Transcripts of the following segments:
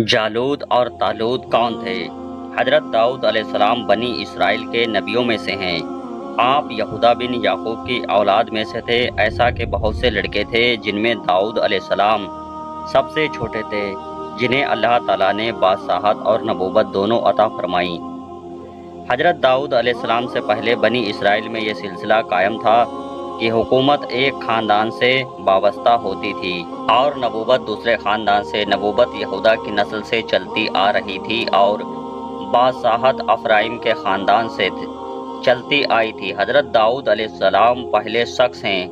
جالود اور طالوت کون تھے؟ حضرت داؤد علیہ السلام بنی اسرائیل کے نبیوں میں سے ہیں۔ آپ یہودا بن یعقوب کی اولاد میں سے تھے۔ ایسا کہ بہت سے لڑکے تھے جن میں داؤد علیہ السلام سب سے چھوٹے تھے، جنہیں اللہ تعالیٰ نے بادشاہت اور نبوت دونوں عطا فرمائیں۔ حضرت داؤد علیہ السلام سے پہلے بنی اسرائیل میں یہ سلسلہ قائم تھا کہ حکومت ایک خاندان سے وابستہ ہوتی تھی اور نبوت دوسرے خاندان سے۔ نبوت یہودا کی نسل سے چلتی آ رہی تھی اور بادشاہت افرائیم کے خاندان سے چلتی آئی تھی۔ حضرت داؤد علیہ السلام پہلے شخص ہیں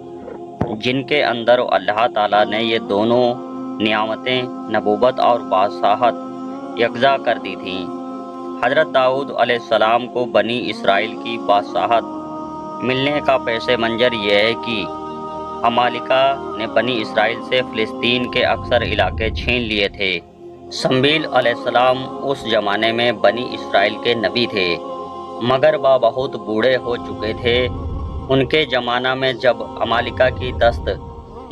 جن کے اندر اللہ تعالیٰ نے یہ دونوں نعمتیں نبوت اور بادشاہت یکجا کر دی تھیں۔ حضرت داؤد علیہ السلام کو بنی اسرائیل کی بادشاہت ملنے کا پس منظر یہ ہے کہ عمالقہ نے بنی اسرائیل سے فلسطین کے اکثر علاقے چھین لیے تھے۔ شمویل علیہ السلام اس زمانے میں بنی اسرائیل کے نبی تھے، مگر وہ بہت بوڑھے ہو چکے تھے۔ ان کے زمانہ میں جب عمالقہ کی دست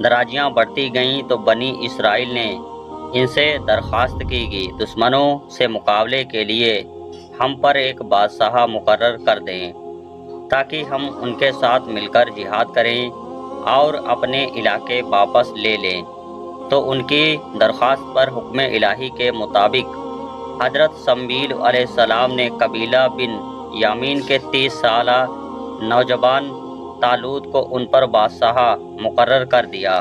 درازیاں بڑھتی گئیں تو بنی اسرائیل نے ان سے درخواست کی کہ دشمنوں سے مقابلے کے لیے ہم پر ایک بادشاہ مقرر کر دیں تاکہ ہم ان کے ساتھ مل کر جہاد کریں اور اپنے علاقے واپس لے لیں۔ تو ان کی درخواست پر حکم الہی کے مطابق حضرت شمویل علیہ السلام نے قبیلہ بن یامین کے 30 سالہ نوجوان طالوت کو ان پر بادشاہ مقرر کر دیا،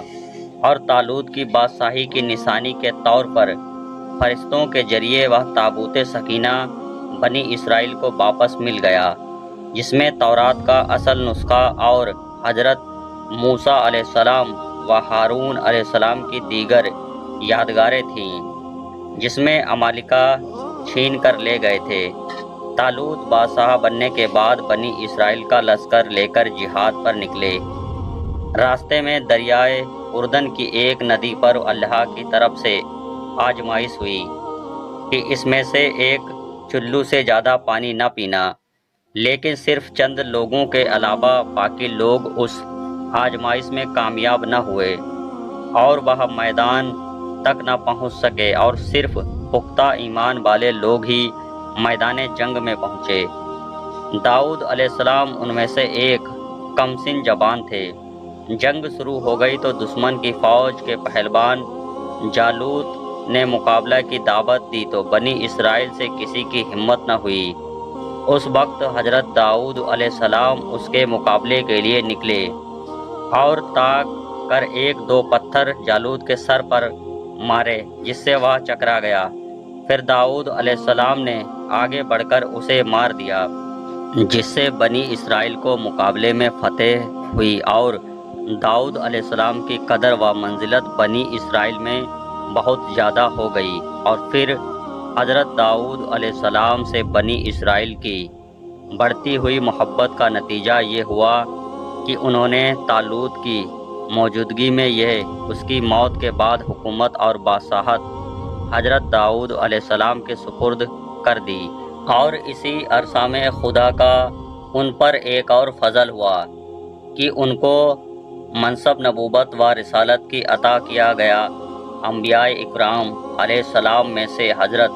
اور طالوت کی بادشاہی کی نشانی کے طور پر فرشتوں کے ذریعے وہ تابوت سکینہ بنی اسرائیل کو واپس مل گیا، جس میں تورات کا اصل نسخہ اور حضرت موسیٰ علیہ السلام و ہارون علیہ السلام کی دیگر یادگاریں تھیں جس میں عمالقہ چھین کر لے گئے تھے۔ طالوت بادشاہ بننے کے بعد بنی اسرائیل کا لشکر لے کر جہاد پر نکلے۔ راستے میں دریائے اردن کی ایک ندی پر اللہ کی طرف سے آزمائش ہوئی کہ اس میں سے ایک چلو سے زیادہ پانی نہ پینا، لیکن صرف چند لوگوں کے علاوہ باقی لوگ اس آزمائش میں کامیاب نہ ہوئے اور وہ میدان تک نہ پہنچ سکے، اور صرف پختہ ایمان والے لوگ ہی میدان جنگ میں پہنچے۔ داؤد علیہ السلام ان میں سے ایک کمسن جوان تھے۔ جنگ شروع ہو گئی تو دشمن کی فوج کے پہلوان جالوت نے مقابلہ کی دعوت دی تو بنی اسرائیل سے کسی کی ہمت نہ ہوئی۔ اس وقت حضرت داؤد علیہ السلام اس کے مقابلے کے لیے نکلے اور تاک کر ایک دو پتھر جالوت کے سر پر مارے، جس سے وہ چکرا گیا۔ پھر داؤد علیہ السلام نے آگے بڑھ کر اسے مار دیا، جس سے بنی اسرائیل کو مقابلے میں فتح ہوئی، اور داؤد علیہ السلام کی قدر و منزلت بنی اسرائیل میں بہت زیادہ ہو گئی۔ اور پھر حضرت داؤد علیہ السلام سے بنی اسرائیل کی بڑھتی ہوئی محبت کا نتیجہ یہ ہوا کہ انہوں نے طالوت کی موجودگی میں اس کی موت کے بعد حکومت اور بادشاہت حضرت داؤد علیہ السلام کے سپرد کر دی، اور اسی عرصہ میں خدا کا ان پر ایک اور فضل ہوا کہ ان کو منصب نبوت و رسالت کی عطا کیا گیا۔ انبیاء اکرام علیہ السلام میں سے حضرت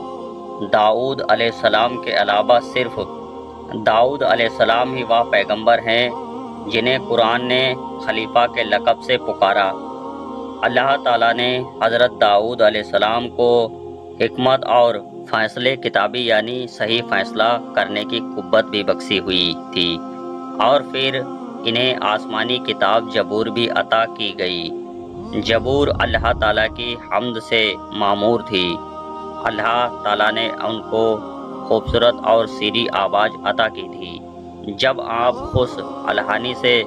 داؤد علیہ السلام کے علاوہ صرف داؤد علیہ السلام ہی وہ پیغمبر ہیں جنہیں قرآن نے خلیفہ کے لقب سے پکارا۔ اللہ تعالیٰ نے حضرت داؤد علیہ السلام کو حکمت اور فیصلے کتابی یعنی صحیح فیصلہ کرنے کی قوت بھی بخشی ہوئی تھی، اور پھر انہیں آسمانی کتاب زبور بھی عطا کی گئی۔ زبور اللہ تعالیٰ کی حمد سے معمور تھی۔ اللہ تعالیٰ نے ان کو خوبصورت اور سیدھی آواز عطا کی تھی۔ جب آپ خوش الحانی سے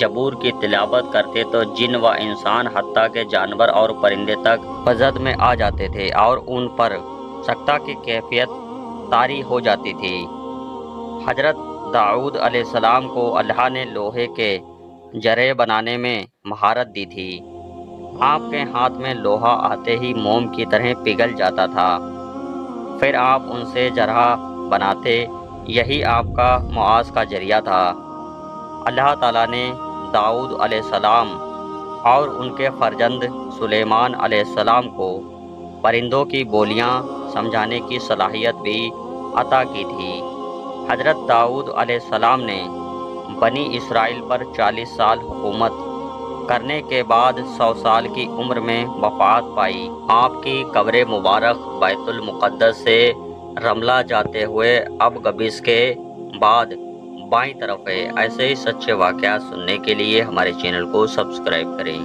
زبور کی تلاوت کرتے تو جن و انسان حتیٰ کہ جانور اور پرندے تک فضد میں آ جاتے تھے اور ان پر سکتہ کی کیفیت طاری ہو جاتی تھی۔ حضرت داؤد علیہ السلام کو اللہ نے لوہے کے جرے بنانے میں مہارت دی تھی۔ آپ کے ہاتھ میں لوہا آتے ہی موم کی طرح پگھل جاتا تھا، پھر آپ ان سے جرہ بناتے، یہی آپ کا معاش کا ذریعہ تھا۔ اللہ تعالیٰ نے داؤد علیہ السلام اور ان کے فرزند سلیمان علیہ السلام کو پرندوں کی بولیاں سمجھانے کی صلاحیت بھی عطا کی تھی۔ حضرت داؤد علیہ السلام نے بنی اسرائیل پر 40 سال حکومت کرنے کے بعد 100 سال کی عمر میں وفات پائی۔ آپ کی قبر مبارک بیت المقدس سے رملہ جاتے ہوئے اب گبیس کے بعد بائیں طرف ہے۔ ایسے ہی سچے واقعات سننے کے لیے ہمارے چینل کو سبسکرائب کریں۔